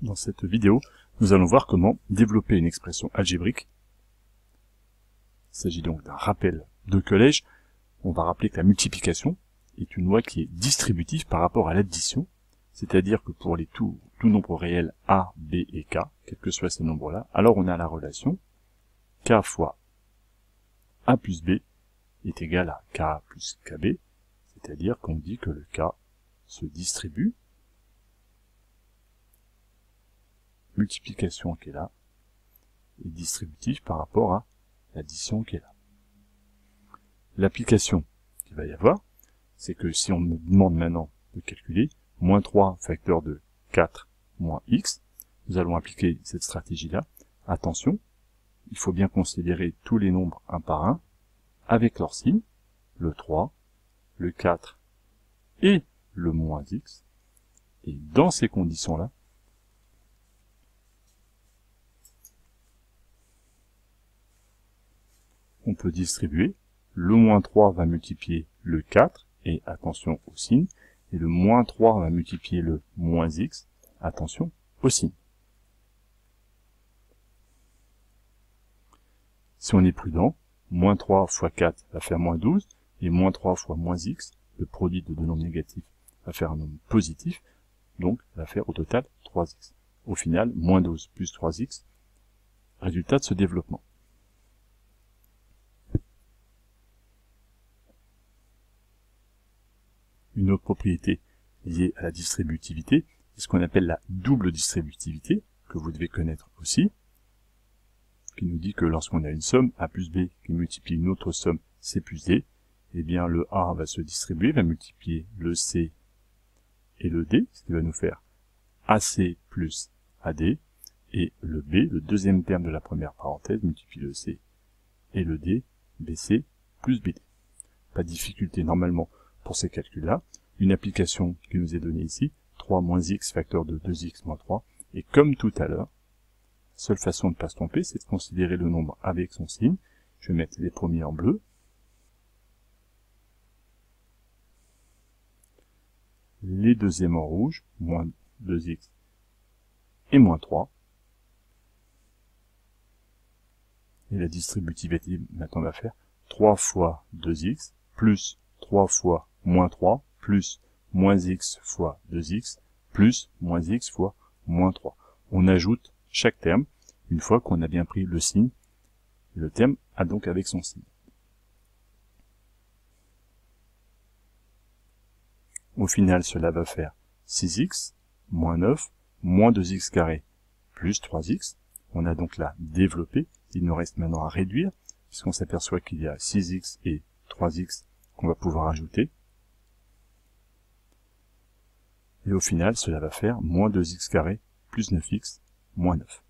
Dans cette vidéo, nous allons voir comment développer une expression algébrique. Il s'agit donc d'un rappel de collège. On va rappeler que la multiplication est une loi qui est distributive par rapport à l'addition, c'est-à-dire que pour les tous nombres réels a, b et k, quels que soient ces nombres-là, alors on a la relation k fois a plus b est égal à k plus kb, c'est-à-dire qu'on dit que le k se distribue, multiplication qui est là, est distributif par rapport à l'addition qui est là. L'application qu'il va y avoir, c'est que si on me demande maintenant de calculer moins 3 facteur de 4 moins x, nous allons appliquer cette stratégie-là. Attention, il faut bien considérer tous les nombres un par un, avec leur signe, le 3, le 4 et le moins x. Et dans ces conditions-là, on peut distribuer, le moins 3 va multiplier le 4, et attention au signe, et le moins 3 va multiplier le moins x, attention au signe. Si on est prudent, moins 3 fois 4 va faire moins 12, et moins 3 fois moins x, le produit de deux nombres négatifs, va faire un nombre positif, donc va faire au total 3x. Au final, moins 12 plus 3x, résultat de ce développement. Une autre propriété liée à la distributivité est ce qu'on appelle la double distributivité, que vous devez connaître aussi, qui nous dit que lorsqu'on a une somme A plus B qui multiplie une autre somme C plus D, eh bien le A va se distribuer, va multiplier le C et le D, ce qui va nous faire AC plus AD, et le B, le deuxième terme de la première parenthèse, multiplie le C et le D, BC plus BD. Pas de difficulté normalement pour ces calculs-là. Une application qui nous est donnée ici, 3 moins x facteur de 2x moins 3, et comme tout à l'heure, la seule façon de ne pas se tromper, c'est de considérer le nombre avec son signe. Je vais mettre les premiers en bleu, les deuxièmes en rouge, moins 2x et moins 3. Et la distributivité, maintenant on va faire 3 fois 2x, plus 3 fois moins 3, plus moins x fois 2x, plus moins x fois moins 3. On ajoute chaque terme, une fois qu'on a bien pris le signe, le terme a donc avec son signe. Au final, cela va faire 6x, moins 9, moins 2x carré, plus 3x. On a donc là développé. Il nous reste maintenant à réduire, puisqu'on s'aperçoit qu'il y a 6x et 3x qu'on va pouvoir ajouter. Et au final, cela va faire moins 2x carré, plus 9x, moins 9.